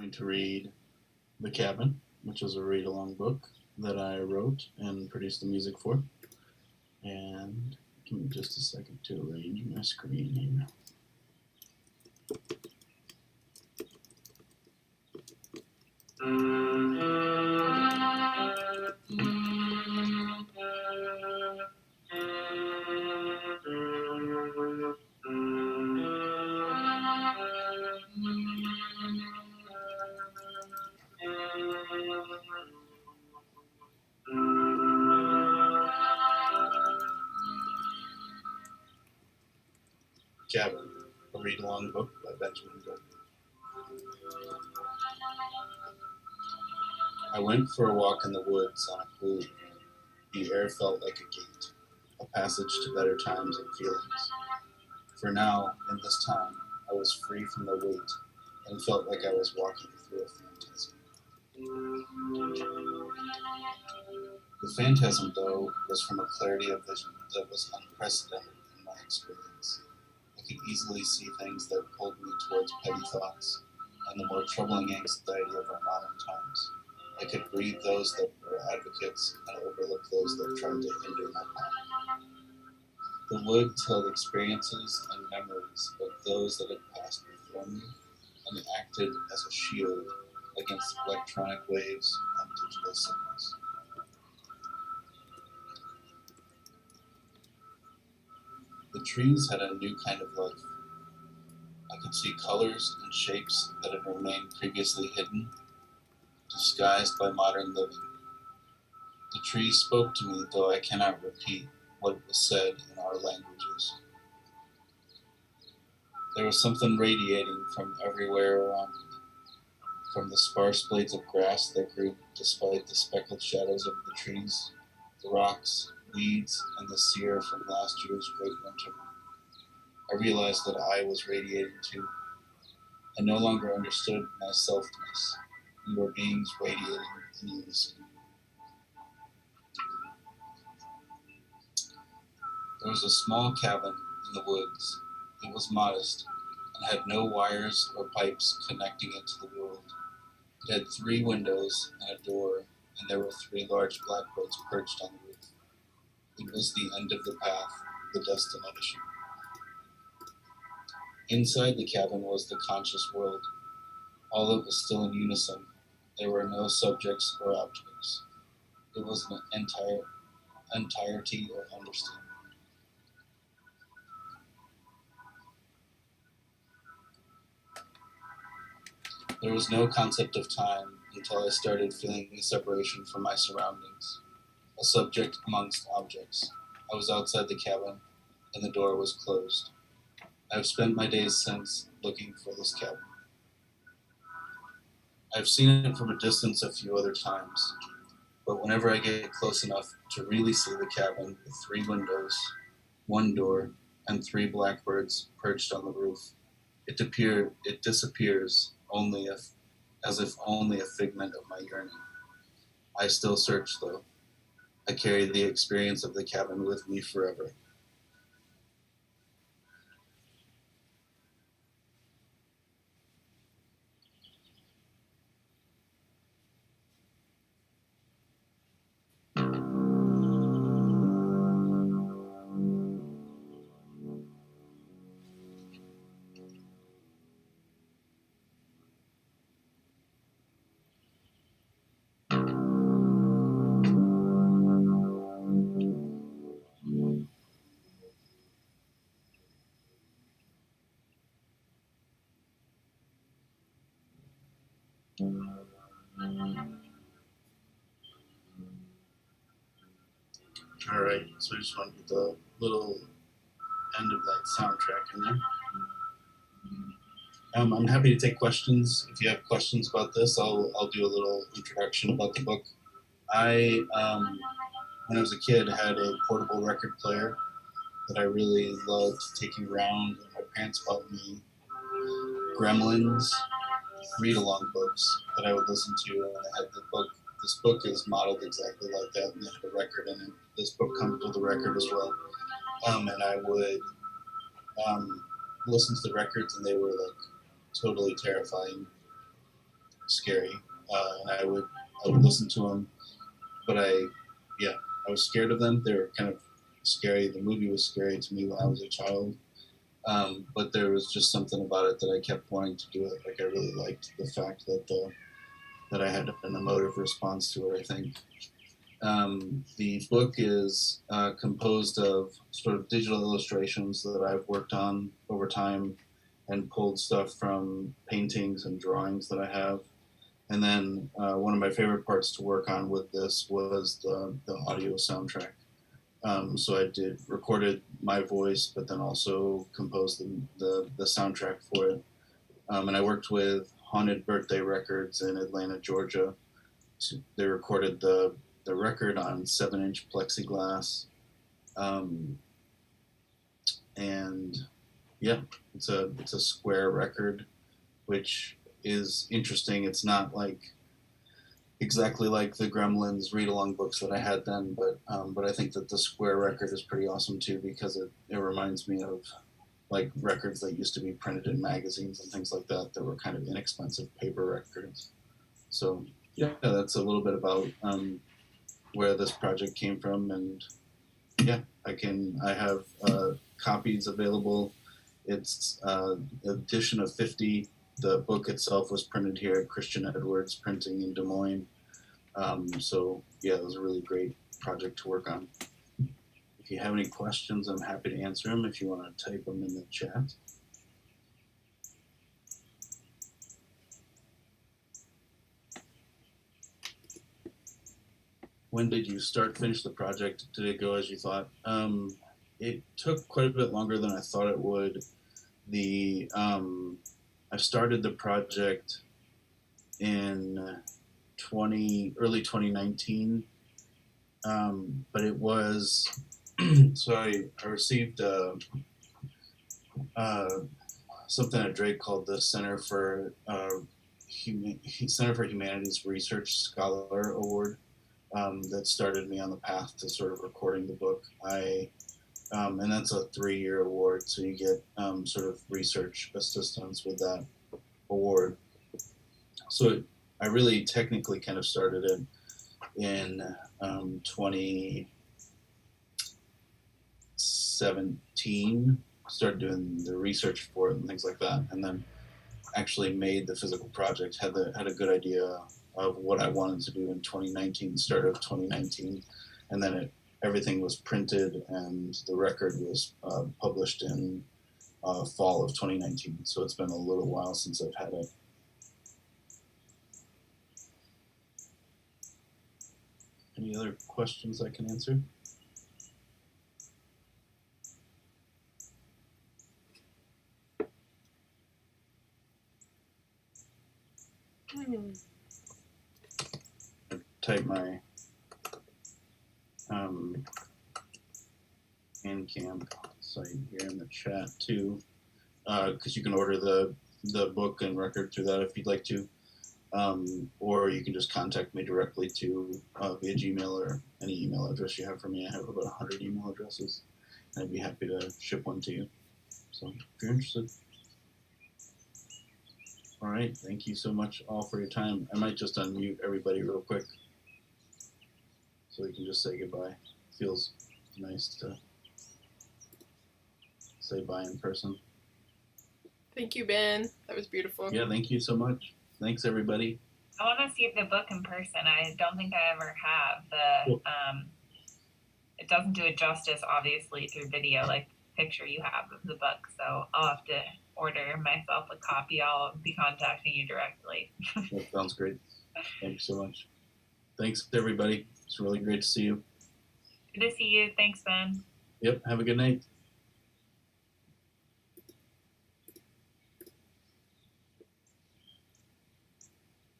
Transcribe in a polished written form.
going to read The Cabin, which is a read-along book that I wrote and produced the music for. And give me just a second to arrange my screen here. Cabin, a read-along book by Benjamin Gardner. I went for a walk in the woods on a cool evening. The air felt like a gate, a passage to better times and feelings. For now, in this time, I was free from the weight and felt like I was walking through a phantasm. The phantasm, though, was from a clarity of vision that was unprecedented in my experience. I could easily see things that pulled me towards petty thoughts and the more troubling anxiety of our modern times. I could read those that were advocates and overlook those that tried to hinder my path. The woods held experiences and memories of those that had passed before me and acted as a shield against electronic waves and digital signals. The trees had a new kind of life. I could see colors and shapes that had remained previously hidden, disguised by modern living. The trees spoke to me, though I cannot repeat what was said in our languages. There was something radiating from everywhere around me, from the sparse blades of grass that grew despite the speckled shadows of the trees, the rocks, weeds, and the sere from last year's great winter. I realized that I was radiating too. I no longer understood my selfness. We were beings radiating in unison. There was a small cabin in the woods. It was modest and had no wires or pipes connecting it to the world. It had 3 windows and a door, and there were 3 large blackbirds perched on the roof. It was the end of the path, the destination. Inside the cabin was the conscious world. All of it was still in unison. There were no subjects or objects. It was an entirety of understanding. There was no concept of time until I started feeling the separation from my surroundings, a subject amongst objects. I was outside the cabin, and the door was closed. I have spent my days since looking for this cabin. I've seen it from a distance a few other times, but whenever I get close enough to really see the cabin with 3 windows, 1 door, and 3 blackbirds perched on the roof, it disappears as if only a figment of my yearning. I still search, though. I carry the experience of the cabin with me forever. Alright, so I just want to get the little end of that soundtrack in there. I'm happy to take questions. If you have questions about this, I'll do a little introduction about the book. I, when I was a kid, had a portable record player that I really loved taking around. My parents bought me Gremlins read-along books that I would listen to, and I had the book. This book is modeled exactly like that, and it had a record in it. This book comes with a record as well. And I would listen to the records, and they were like totally terrifying. scary, and I would listen to them, but I was scared of them. They were kind of scary. The movie was scary to me when I was a child, but there was just something about it that I kept wanting to do it. Like I really liked the fact that I had an emotive response to it. I think. The book is composed of sort of digital illustrations that I've worked on over time and pulled stuff from paintings and drawings that I have. And then one of my favorite parts to work on with this was the audio soundtrack. So I recorded my voice, but then also composed the soundtrack for it. And I worked with Haunted Birthday Records in Atlanta, Georgia. They recorded the record on 7-inch plexiglass, and yeah, it's a square record, which is interesting. It's not like exactly like the Gremlins read-along books that I had then, but I think that the square record is pretty awesome too, because it reminds me of like records that used to be printed in magazines and things like that were kind of inexpensive paper records. So yeah, that's a little bit about where this project came from, and yeah, I have copies available. It's edition of 50. The book itself was printed here at Christian Edwards Printing in Des Moines. So yeah, it was a really great project to work on. If you have any questions, I'm happy to answer them if you want to type them in the chat. When did you finish the project? Did it go as you thought? It took quite a bit longer than I thought it would. I started the project in early 2019, but it was so I received something at Drake called the Center for Humanities Research Scholar Award. That started me on the path to sort of recording the book. And that's a 3-year award, so you get sort of research assistance with that award. So I really technically kind of started it in 2017, started doing the research for it and things like that, and then actually made the physical project, had a good idea of what I wanted to do in 2019, start of 2019, and then everything was printed and the record was published in fall of 2019. So it's been a little while since I've had it. Any other questions I can answer? Type my Bandcamp site here in the chat too, because you can order the book and record through that if you'd like to, or you can just contact me directly via Gmail or any email address you have for me. I have about 100 email addresses, and I'd be happy to ship one to you. So if you're interested. All right, thank you so much all for your time. I might just unmute everybody real quick so we can just say goodbye. Feels nice to say bye in person. Thank you, Ben. That was beautiful. Yeah, thank you so much. Thanks, everybody. I want to see the book in person. I don't think I ever have. It doesn't do it justice, obviously, through video, like the picture you have of the book. So I'll have to order myself a copy. I'll be contacting you directly. That sounds great. Thanks so much. Thanks, everybody. It's really great to see you. Good to see you. Thanks, Ben. Yep, have a good night.